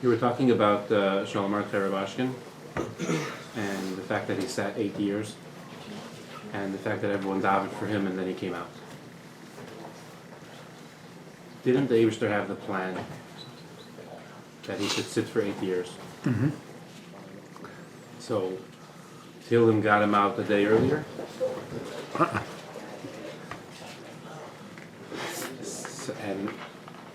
You were talking about Shalom Rubashkin and the fact that he sat 8 years and the fact that everyone davened for him and then he came out. Didn't the Eibishter have the plan that he should sit for 8 years? Mm-hmm. So Tehillim got him out a day earlier?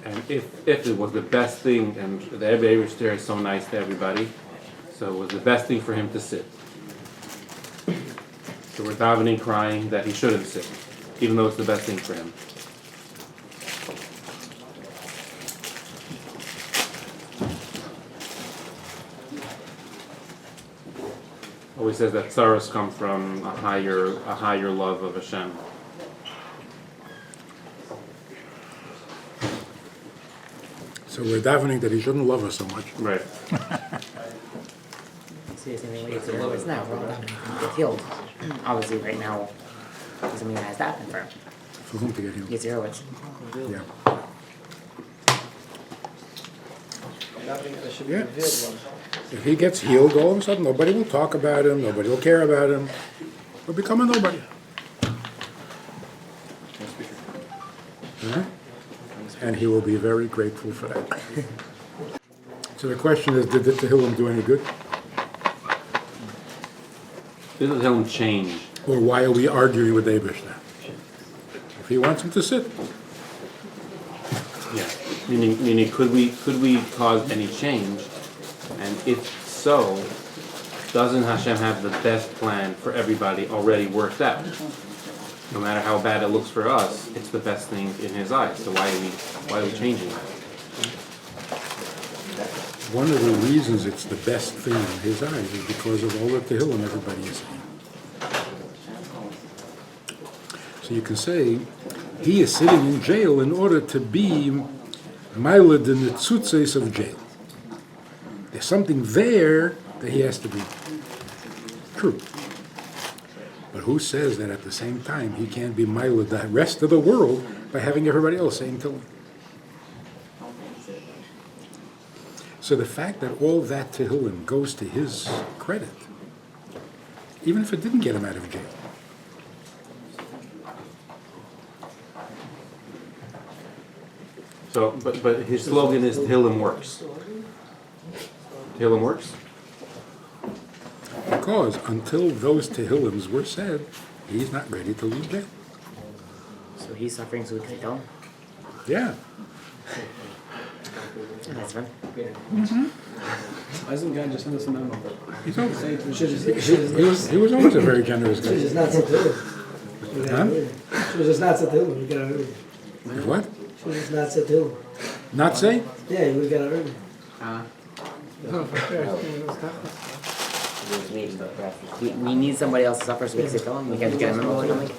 And if it was the best thing, and the Eibishter is so nice to everybody, so it was the best thing for him to sit. So we're davening crying that he shouldn't sit, even though it's the best thing for him. Always says that sorrows come from a higher love of Hashem. So we're davening that he shouldn't love us so much. Right. See, the same thing with Yitzhak is now. Get healed. Obviously, right now, doesn't mean that has happened for him. For whom to get healed? Yitzhak. Yeah. That should be Yeah. revealed. If he gets healed, all of a sudden nobody will talk about him, nobody will care about him. He'll become a nobody. Huh? And he will be very grateful for that. So the question is, did the Tehillim do any good? Did the Tehillim change? Or why are we arguing with Eibishter? If he wants him to sit. Yeah. Meaning, could we cause any change? And if so, doesn't Hashem have the best plan for everybody already worked out? No matter how bad it looks for us, it's the best thing in His eyes. So why are we changing that? One of the reasons it's the best thing in his eyes is because of all the Tehillim everybody is saying. So you can say, he is sitting in jail in order to be Mailed in the tzutzes of jail. There's something there that he has to be true. But who says that at the same time he can't be Mailed the rest of the world by having everybody else saying Tehillim? So the fact that all that Tehillim goes to his credit, even if it didn't get him out of jail. So, but his slogan is Tehillim works. Tehillim works? Because until those Tehillims were said, he's not ready to leave jail. So he's suffering so we can tell him. Yeah. That's fun. Why doesn't God just send us a memo? He's always, Should he was always a very generous guy. just not sit there. Huh? Should just not sit there. We got to What? Should just not sit there. Not say? Yeah, we got to earn. We need somebody else to suffer so we can tell him. We can't just get a memo or something.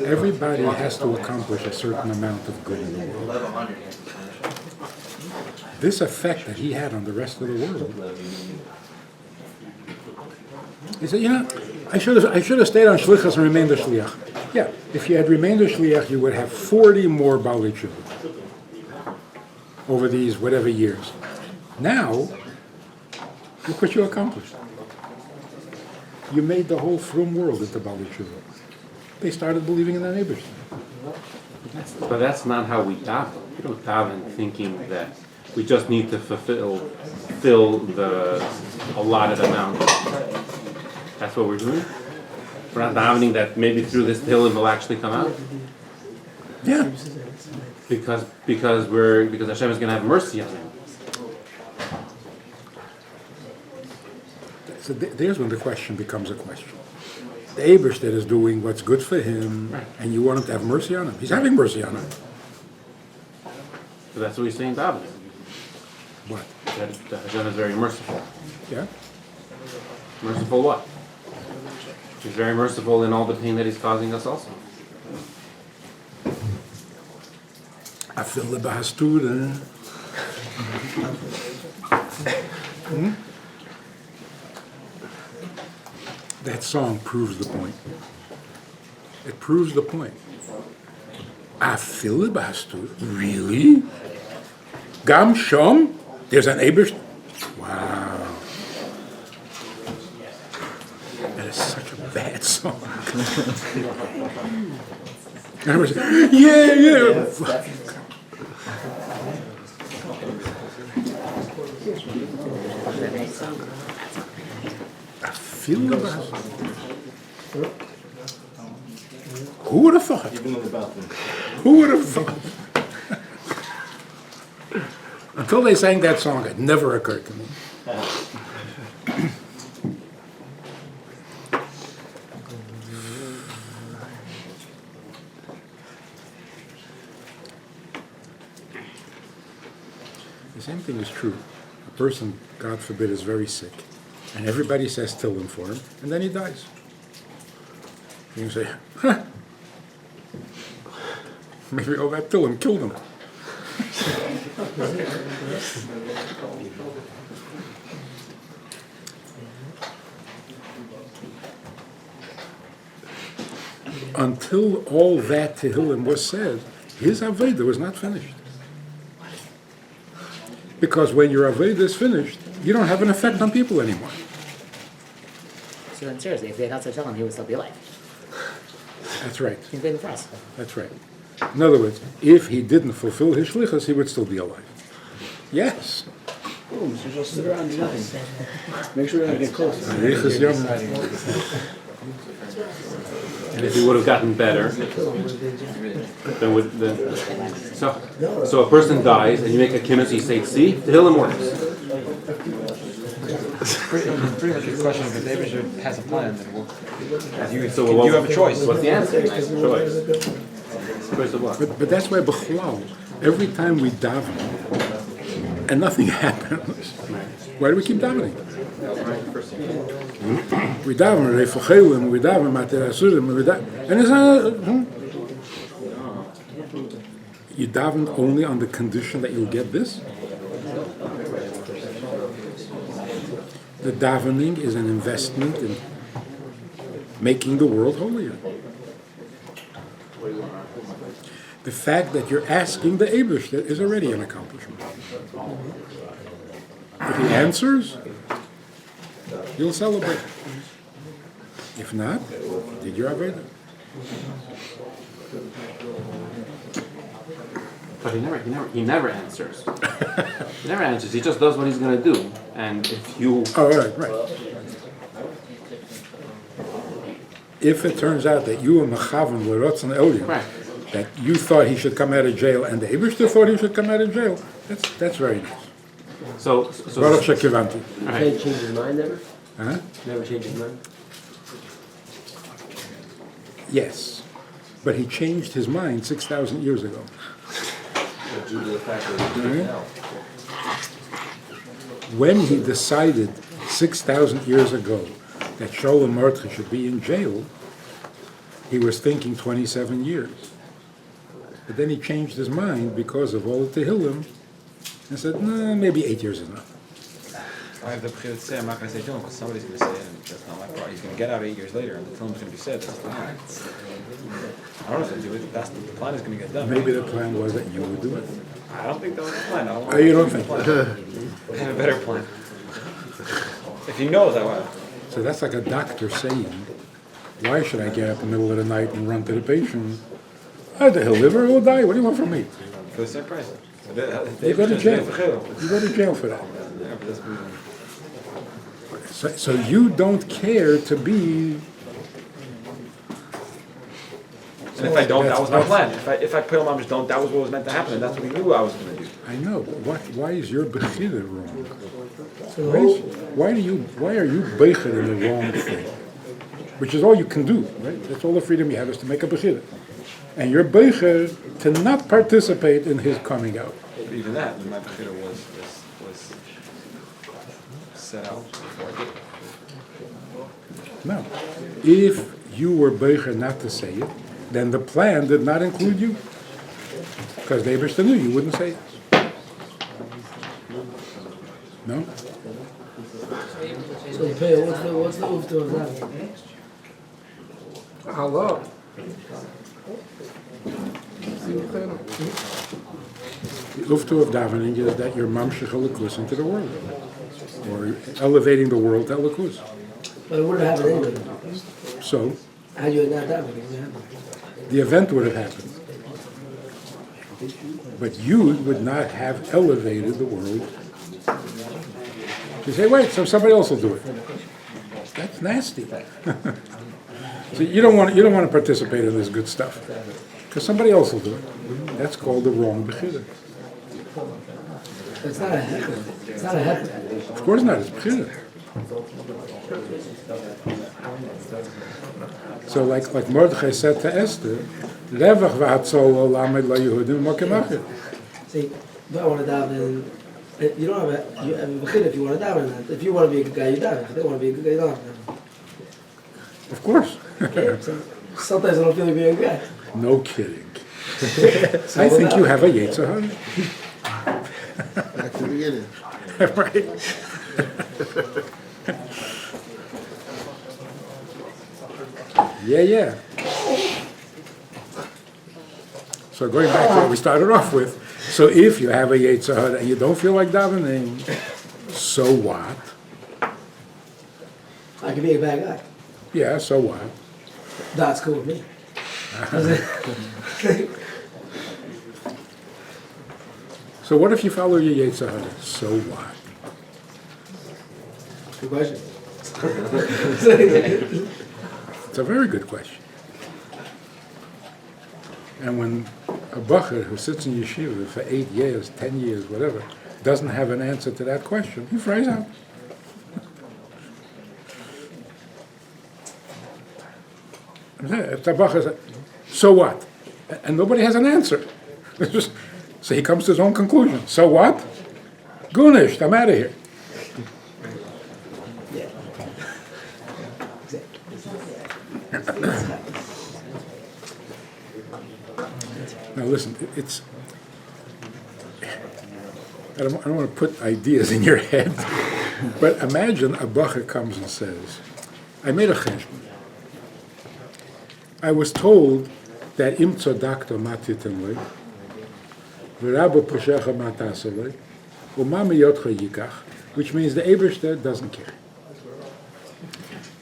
Everybody has to accomplish a certain amount of good in the world. This effect that he had on the rest of the world. He said, I should have stayed on Shlichus and remained a Shliach. Yeah, if you had remained a Shliach, you would have 40 more Baalei Tshuva over these whatever years. Now, look what you accomplished. You made the whole frum world into Baalei Tshuva. They started believing in the neighbors. But that's not how we daven. We don't daven thinking that we just need to fill the allotted amount. That's what we're doing. We're not davening that maybe through this Tehillim will actually come out. Yeah. Because Hashem is going to have mercy on him. So there's when the question becomes a question. The Eibishter is doing what's good for him, and you want him to have mercy on him. He's having mercy on him. So that's what he's saying davening. What? That Hashem is very merciful. Yeah? Merciful what? He's very merciful in all the pain that he's causing us also. I feel the bastura. That song proves the point. It proves the point. I filibuster. Really? Gam Shom? There's an Eibishter? Wow. That is such a bad song. And I was, yeah. I feel about Who would have thought? Who would have thought? Until they sang that song, it never occurred to me. The same thing is true. A person, God forbid, is very sick, and everybody says Tehillim for him, and then he dies. You can say, huh, maybe all that Tehillim killed him. Until all that Tehillim was said, his Aveda was not finished. Because when your Aveda is finished, you don't have an effect on people anymore. So then seriously, if they had not said Tehillim, he would still be alive. That's right. He's waiting for us. That's right. In other words, if he didn't fulfill his shlichus, he would still be alive. Yes. Boom, so just sit around and do nothing. Make sure you don't get close. Shlichus yom. And if he would have gotten better, then so a person dies and you make a kimmis, you say, see, Tehillim works. Pretty much a question if David has a plan, then we'll, So you have a choice. What's the answer? Choice. Choice of what? But that's why B'chlal, every time we daven, and nothing happens, why do we keep davening? We daven, Refuchelim, we daven, Mater Asurim, we daven, and it's not, you daven only on the condition that you'll get this? The davening is an investment in making the world holier. The fact that you're asking the Eibishter is already an accomplishment. If he answers, you'll celebrate. If not, did your Aveda? But he never answers. He never answers. He just does what he's going to do. And if you... Oh, right. If it turns out that you and Mechavan were Rotzen Elyon, Right. that you thought he should come out of jail and the Eibishter thought he should come out of jail, that's very nice. So Baruch Shekivanti. right. Can't change his mind ever? Huh? Never change his mind? Yes. But he changed his mind 6,000 years ago. Due to the fact that he's doing it now. When he decided 6,000 years ago that Sholem Mordechai should be in jail, he was thinking 27 years. But then he changed his mind because of all the Tehillim and said, no, maybe 8 years is enough. I have the Bechir to say, I'm not going to say Tehillim, because somebody's going to say it, and that's not my part. He's going to get out 8 years later, and the Tehillim's going to be said, that's fine. I don't know if they do it, that's, the plan is going to get done. Maybe the plan was that you would do it. I don't think that was the plan. I don't Oh, you don't think? I have a better plan. If he knows, I will. So that's like a doctor saying, why should I get up in the middle of the night and run to the patient? Either he'll live or he'll die. What do you want from me? For the same price. You go to jail. You go to jail for that. Yeah, but that's So you don't care to be... And if I don't, that was my plan. If I put him on just don't, that was what was meant to happen, and that's what he knew I was going to do. I know, but why is your bechira wrong? Why are you bechir in the wrong thing? Which is all you can do, right? That's all the freedom you have is to make a bechira. And you're bechir to not participate in his coming out. But even that, my Bechira was set out before I did it. No. If you were bechir not to say it, then the plan did not include you. Because they Eibishter knew you wouldn't say it. No? So Pei, what's the ufta of that? Hello. uftu of davening is that you're mamshech elikus into the world, or elevating the world to elikus. But it wouldn't happen anyway. So How you not that one? the event would have happened, but you would not have elevated the world. You say, wait, so somebody else will do it. That's nasty. So you don't want to participate in this good stuff, because somebody else will do it. That's called the wrong bechira. It's not a heckle. It's not a heckle. Of course not. It's bechira. So like Mordechai said to Esther, Revach v'hatzol olam la Yehudim makemachir. See, if I want to daven, you don't have a bechira if you want to daven. If you want to be a good guy, you daven. If you don't want to be a good guy, you don't have to daven. Of course. Yeah, so sometimes I don't feel like being a good guy. No kidding. I think you have a Yetzer Hara. Back to the beginning. Right. Yeah. So going back to what we started off with, so if you have a Yetzer Hara and you don't feel like davening, so what? I can be a bad guy. Yeah, so what? That's cool with me. So what if you follow your Yetzer Hara? So what? Good question. It's a very good question. And when a bacher who sits in yeshiva for 8 years, 10 years, whatever, doesn't have an answer to that question, he fries out. If the bacher says, so what? And nobody has an answer. So he comes to his own conclusion. So what? Gunisht, I'm out of here. Now listen, I don't want to put ideas in your head, but imagine a bacher comes and says, I made a cheshbon. I was told that im tzodakta matitenle, v'rabo poshecha matasele, u'ma miyotcha yikach, which means the Eberster doesn't care.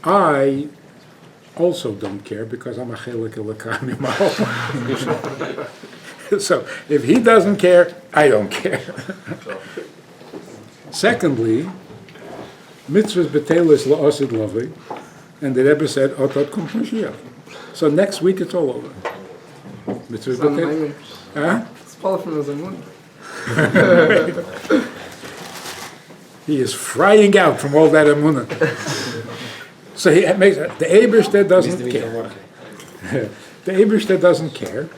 I also don't care because I'm a chelik elakam imal. So if he doesn't care, I don't care. Secondly, mitzvahs betelis la'osid lovi, and the Rebbe said, otot kum Mashiach. So next week it's all over. Mitzvahs betelis. Huh? He is frying out from all that emunah. So he makes the Eberster doesn't care. The Eberster doesn't care.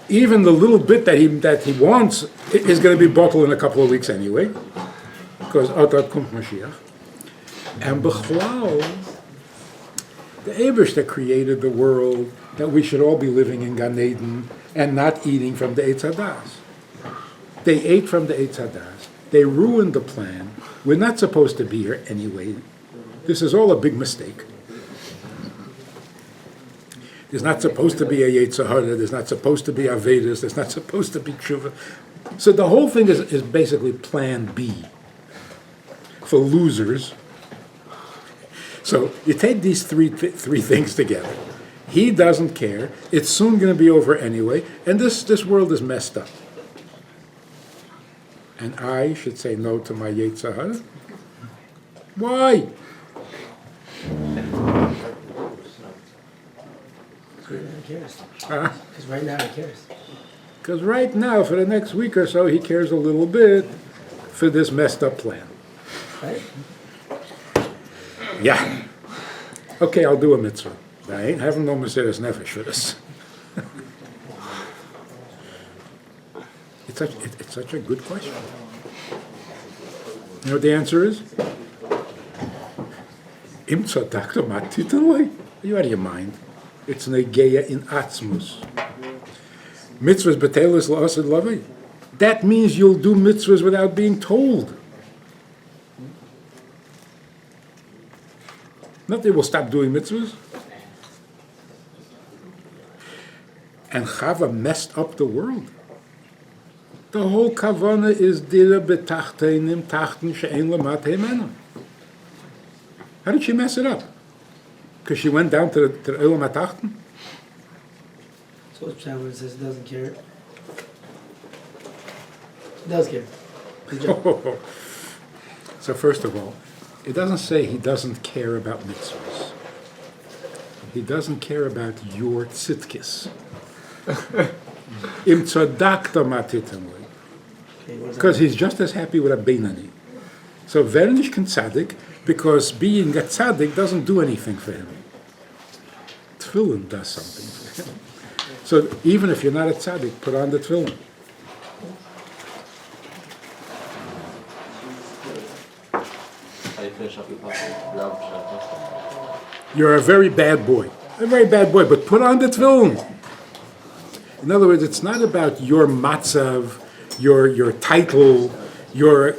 Even the little bit that he wants is going to be bottled in a couple of weeks anyway, because Otat Kumt Mashiach. And Bechlal, the Eberster created the world that we should all be living in Gan Eden and not eating from the Eitz Hadas. They ate from the Eitz Hadas. They ruined the plan. We're not supposed to be here anyway. This is all a big mistake. There's not supposed to be a Yetzer Hara. There's not supposed to be Avedis. There's not supposed to be Tshuva. So the whole thing is basically Plan B for losers. So you take these three things together. He doesn't care. It's soon going to be over anyway. And this world is messed up. And I should say no to my Yetzer Hara? Why? Because right now he cares. Because right now, for the next week or so, he cares a little bit for this messed up plan. Right? Yeah. Okay, I'll do a mitzvah. I ain't having no Mesiras Nefesh for this. It's such a good question. You know what the answer is? Im tzadakta matitenle? Are you out of your mind? It's negeya in atzmus. Mitzvahs betelis la'asad lavi. That means you'll do mitzvahs without being told. Not that we'll stop doing mitzvahs. And Chava messed up the world. The whole kavana is dira betachtenim tachten she'en lamatei mena. How did she mess it up? Because she went down to the Olam HaTachten? So what's Pshat when it says it doesn't care? It does care. Good job. So first of all, it doesn't say he doesn't care about mitzvahs. He doesn't care about your tzidkis. Im tzadakta matitem li. Okay, what does that Because mean? he's just as happy with a Beinani. So Vernish can tzaddik, because being a tzaddik doesn't do anything for him. Tefillin does something for him. So even if you're not a tzaddik, put on the tefillin. How do you finish off your podcast? You're a very bad boy. A very bad boy, but put on the tefillin. In other words, it's not about your matzav, your title, your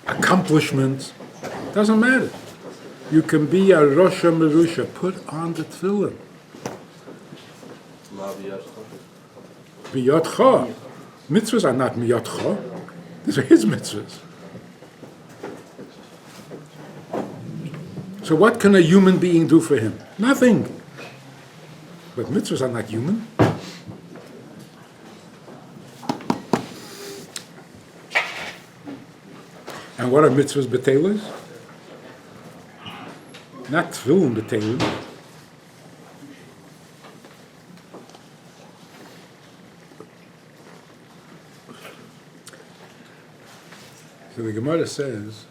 accomplishments. Doesn't matter. You can be a Rosh Merusha. Put on the tefillin. Miyotcha. Mitzvahs are not miyotcha. These are his mitzvahs. So what can a human being do for him? Nothing. But mitzvahs are not human. And what are mitzvahs betelis? Not tefillin betelis. So the Gemara says,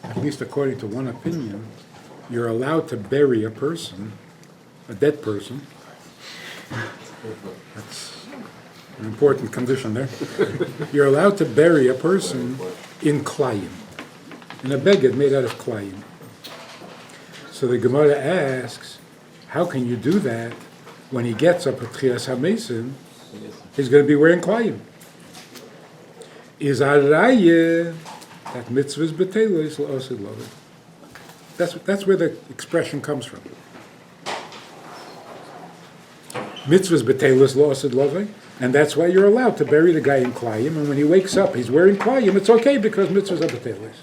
at least according to one opinion, you're allowed to bury a person, a dead person. That's an important condition there. You're allowed to bury a person in klayim, in a beged made out of klayim. So the Gemara asks, how can you do that when he gets up at Tchias HaMesim, he's going to be wearing klayim? Is arayeh that mitzvahs betelos la'osid loveh. That's where the expression comes from. Mitzvahs betelos la'osid loveh, and that's why you're allowed to bury the guy in klayim, and when he wakes up, he's wearing klayim. It's okay because mitzvahs are betelos.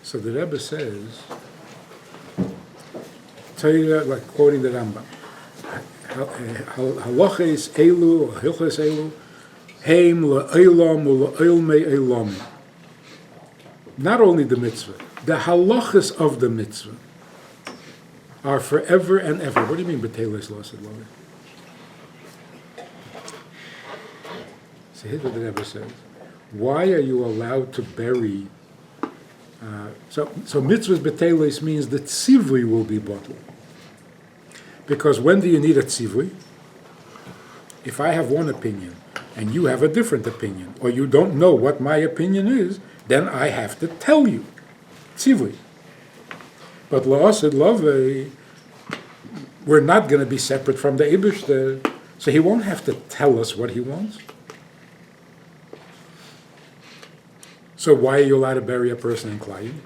So the Rebbe says, like quoting the Rambam, halachos elu, or hilchos elu, heim le'olam u'le'olmei olam. Not only the mitzvah, the halachas of the mitzvah are forever and ever. What do you mean, b'teles losid loveh? So here's what the Rebbe says. Why are you allowed to bury? So mitzvahs b'teles means that tzivui will be bottled. Because when do you need a tzivui? If I have one opinion and you have a different opinion, or you don't know what my opinion is, then I have to tell you. Tzivui. But la'asid loveh, we're not going to be separate from the Eibishter, so he won't have to tell us what he wants. So why are you allowed to bury a person in klayim?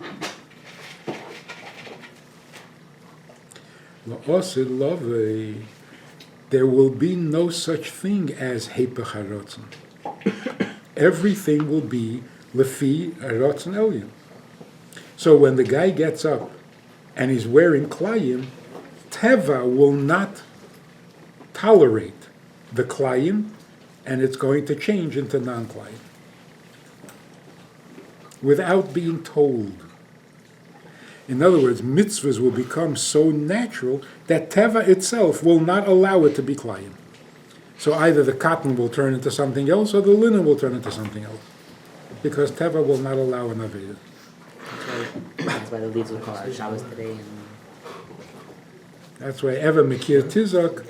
La'asid loveh, there will be no such thing as heipach harotzen. Everything will be lefi harotzen elyon. So when the guy gets up and he's wearing klayim, teva will not tolerate the klayim, and it's going to change into non-klayim without being told. In other words, mitzvahs will become so natural that teva itself will not allow it to be klayim. So either the cotton will turn into something else, or the linen will turn into something else, because teva will not allow an aveda. That's why the leaves will call out Shabbos today. And That's why ever Mekir Tizak,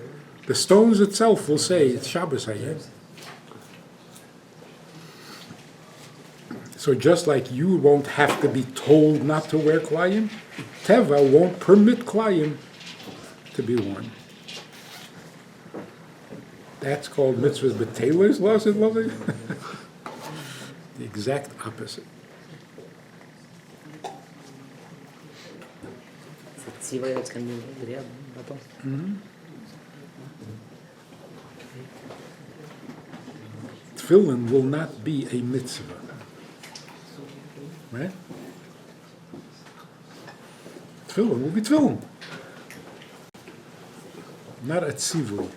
the stones itself will say it's Shabbos Hayom. So just like you won't have to be told not to wear klayim, Teva won't permit klayim to be worn. That's called mitzvahs b'telos la'asid loveh. The exact opposite. it's a tzivay that's going to be real. tefillin will not be a mitzvah. Right? Tefillin will be tefillin. Not a tzivui.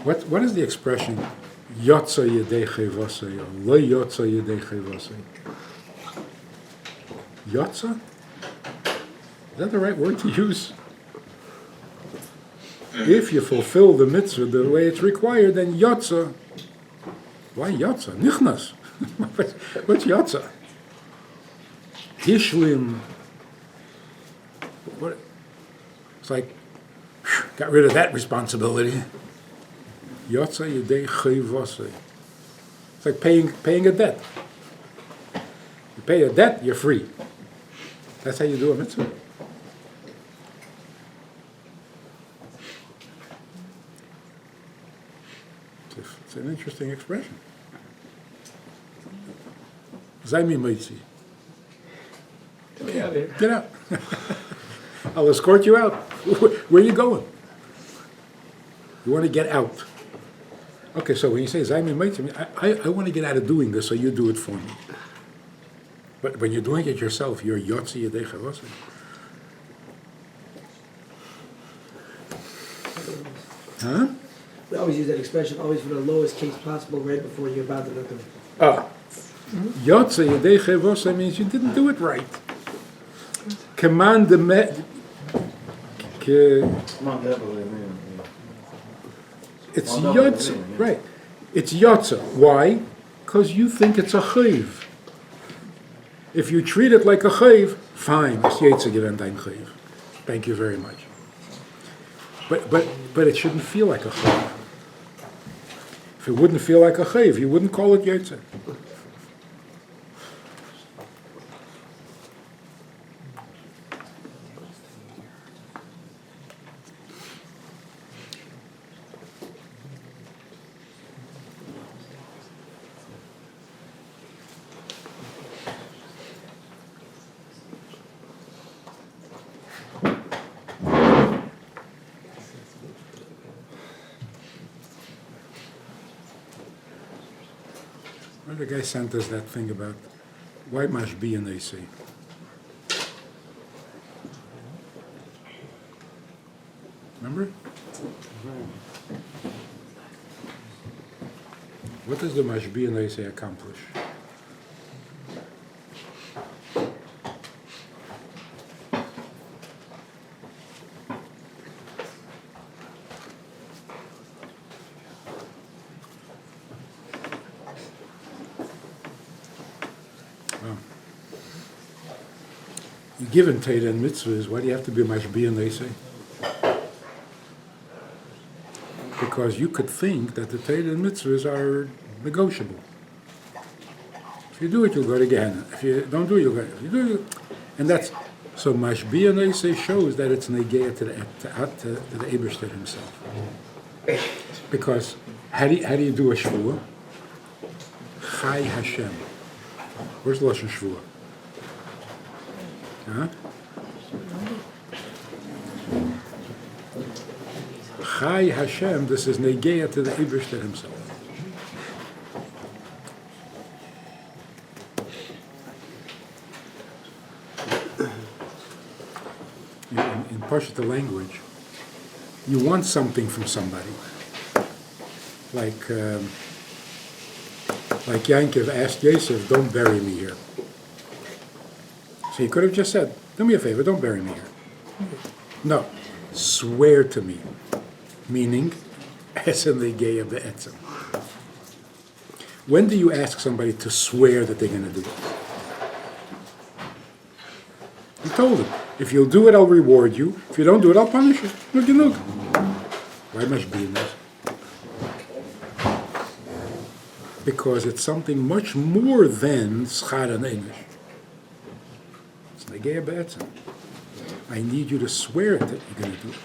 What is the expression yotza yedei chevasei or lo yotza yedei chevasei? Yotza? Is that the right word to use? If you fulfill the mitzvah the way it's required, then yotza. Why yotza? Nichnas. What's yotza? Hishlim. What? It's like, got rid of that responsibility. Yotza yedei chayvasei. It's like paying a debt. You pay a debt, you're free. That's how you do a mitzvah. It's an interesting expression. Zaymi Meitzi. Get out. I'll escort you out. Where are you going? You want to get out. Okay, so when you say Zaymi Meitzi, I want to get out of doing this, so you do it for me. But when you're doing it yourself, you're Yotzi Yedei Chavosei. Huh? We always use that expression, always for the lowest case possible, right before you're about to do it. Yotze Yedei Chevosei means you didn't do it right. Command the it's Yotze, right. It's Yotze. Why? Because you think it's a chayv. If you treat it like a chayv, fine, it's Yotze gewend dein chayv. Thank you very much. But it shouldn't feel like a chayv. If it wouldn't feel like a chayv, you wouldn't call it Yotze. The guy sent us that thing about why must be an AC. Remember? What does the mashbi and AC accomplish? Given Torah and mitzvahs, why do you have to be mashbi and they say? Because you could think that the Torah and mitzvahs are negotiable. If you do it, you'll go to Gehenna. If you don't do it, you'll go. If you do it, and that's so. Mashbi and they say shows that it's negeah to the Eibishter himself. Because how do you do a shvuah? Chai Hashem. Where's the lashon shvuah? Huh? Chai Hashem, this is negeah to the Eibishter himself. In Pashto language, you want something from somebody. Like Yankov asked Yosef, don't bury me here. So he could have just said, do me a favor, don't bury me here. No, swear to me. Meaning, Etzem Negei of the Etzem. When do you ask somebody to swear that they're going to do it? You told them, if you'll do it, I'll reward you. If you don't do it, I'll punish you. Look. Why must be in this? Because it's something much more than schar and einish. It's negei b'etzem. I need you to swear that you're going to do it.